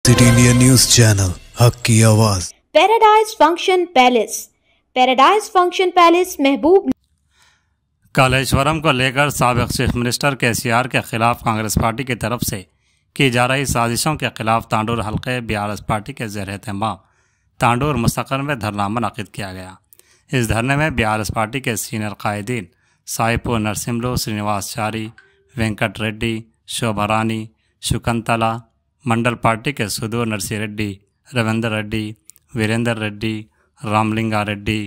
City India news channel हक की आवाज़। पैराडाइज फंक्शन पैलेस महबूब। कालेश्वरम को लेकर साबिक चीफ मिनिस्टर केसीआर के खिलाफ कांग्रेस पार्टी की तरफ से की जा रही साजिशों के खिलाफ तांडूर हल्के बीआरएस पार्टी के ज़ेर एहतमाम तांडूर मुस्तक़र में धरना मुनक़िद किया गया। इस धरने में बीआरएस पार्टी के सीनियर कायदीन साईपुर नरसिम्हलू, श्रीनिवासाचारी, वेंकट रेड्डी, शोभारानी, शुकंतला, मंडल पार्टी के सुदूर नरसी रेड्डी, रविंदर रेड्डी, वीरेंद्र रेड्डी, रामलिंगा रेड्डी,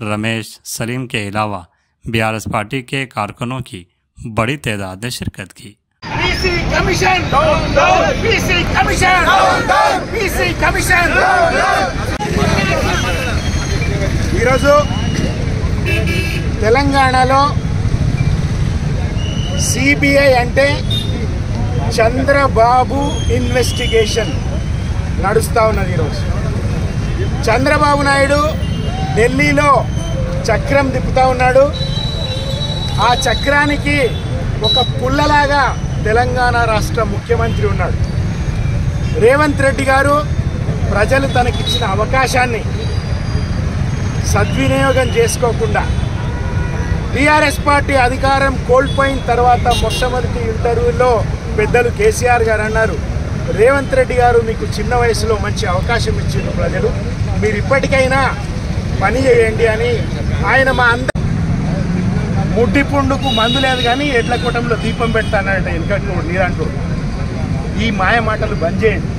रमेश, सलीम के अलावा बीआरएस पार्टी के कारकुनों की बड़ी तादाद ने शिरकत की। తెలంగాణలో సిబిఐ అంటే చంద్రబాబు ఇన్వెస్టిగేషన్ నడుస్తూ ఉన్నది। ఈరోజు చంద్రబాబు నాయుడు ఢిల్లీలో చక్రం తిప్పుతూ ఉన్నాడు। ఆ చక్రానికి ఒక పుల్లలాగా తెలంగాణ రాష్ట్ర ముఖ్యమంత్రి ఉన్నాడు। రేవంత్ రెడ్డి గారు ప్రజలు తనకిచ్చిన అవకాశాన్ని సద్వినియోగం చేసుకోకుండా టీఆర్ఎస్ పార్టీ అధికారం కోల్పోయిన తర్వాత మొట్టమొదటి ఇంటర్వ్యూలో పెద్దలు కేసీఆర్ గారు అన్నారు, రేవంత్ రెడ్డి గారు మీకు చిన్న వయసులో మంచి అవకాశం ఇచ్చిండ్రు ప్రజలు, మీరు ఇప్పటికైనా పని చేయండి అని ఆయన మా అందరి ముడ్డిపుండుకు మందు లేదు కానీ ఎడ్ల కూటంలో దీపం పెడతానంటే వెనుకకు నీరంటూ ఈ మాయ మాటలు బంద్ చేయండి।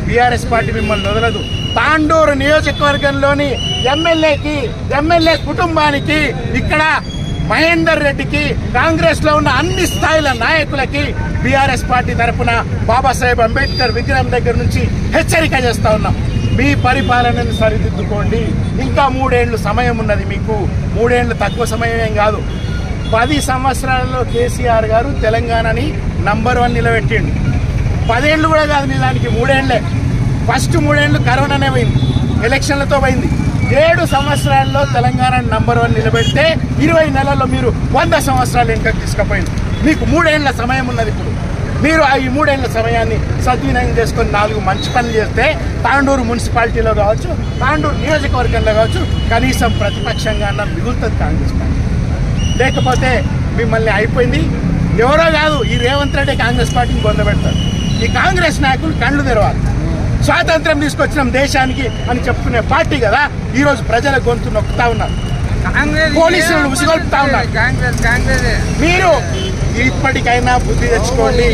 బీఆర్ఎస్ పార్టీ మిమ్మల్ని వదలదు। తాండూరు నియోజకవర్గంలోని ఎమ్మెల్యే కుటుంబానికి, ఇక్కడ మహేందర్ రెడ్డికి, కాంగ్రెస్లో ఉన్న అన్ని స్థాయిల నాయకులకి బీఆర్ఎస్ పార్టీ తరఫున బాబాసాహెబ్ అంబేద్కర్ విగ్రహం దగ్గర నుంచి హెచ్చరిక చేస్తూ ఉన్నాం, మీ పరిపాలనను సరిదిద్దుకోండి। ఇంకా 3 ఏళ్ళు సమయం ఉన్నది మీకు, 3 ఏళ్ళు తక్కువ సమయం ఏం కాదు। 10 సంవత్సరాలలో కేసీఆర్ గారు తెలంగాణని నంబర్ 1 నిలబెట్టిండు। 10 ఏళ్ళు కూడా కాదు, నిజానికి 3 ఏళ్లే। ఫస్ట్ 3 ఏళ్ళు కరోనానే పోయింది, ఎలక్షన్లతో పోయింది। 7 సంవత్సరాల్లో తెలంగాణని నంబర్ 1 నిలబెడితే 20 నెలల్లో మీరు 100 సంవత్సరాలు వెనుకకు తీసుకుపోయింది। మీకు 3 ఏళ్ల సమయం ఉన్నది। ఇప్పుడు మీరు ఈ 3 ఏళ్ల సమయాన్ని సద్వినియోగం చేసుకొని 4 మంచి పనులు చేస్తే తాండూరు మున్సిపాలిటీలో కావచ్చు, తాండూరు నియోజకవర్గంలో కావచ్చు, కనీసం ప్రతిపక్షంగా మిగులుతుంది కాంగ్రెస్ పార్టీ। లేకపోతే మిమ్మల్ని అయిపోయింది, ఎవరో కాదు ఈ రేవంత్ రెడ్డి కాంగ్రెస్ పార్టీని పొందబెడతారు। ఈ కాంగ్రెస్ నాయకులు కళ్ళు తెరవాలి। స్వాతంత్రం తీసుకొచ్చినాం దేశానికి అని చెప్పుకునే పార్టీ కదా, ఈరోజు ప్రజల గొంతు నొక్కుతా ఉన్నారు, పోలీసులు ఉసిగొల్పుతా ఉన్నారు। మీరు ఇప్పటికైనా బుద్ధి తెచ్చుకోండి।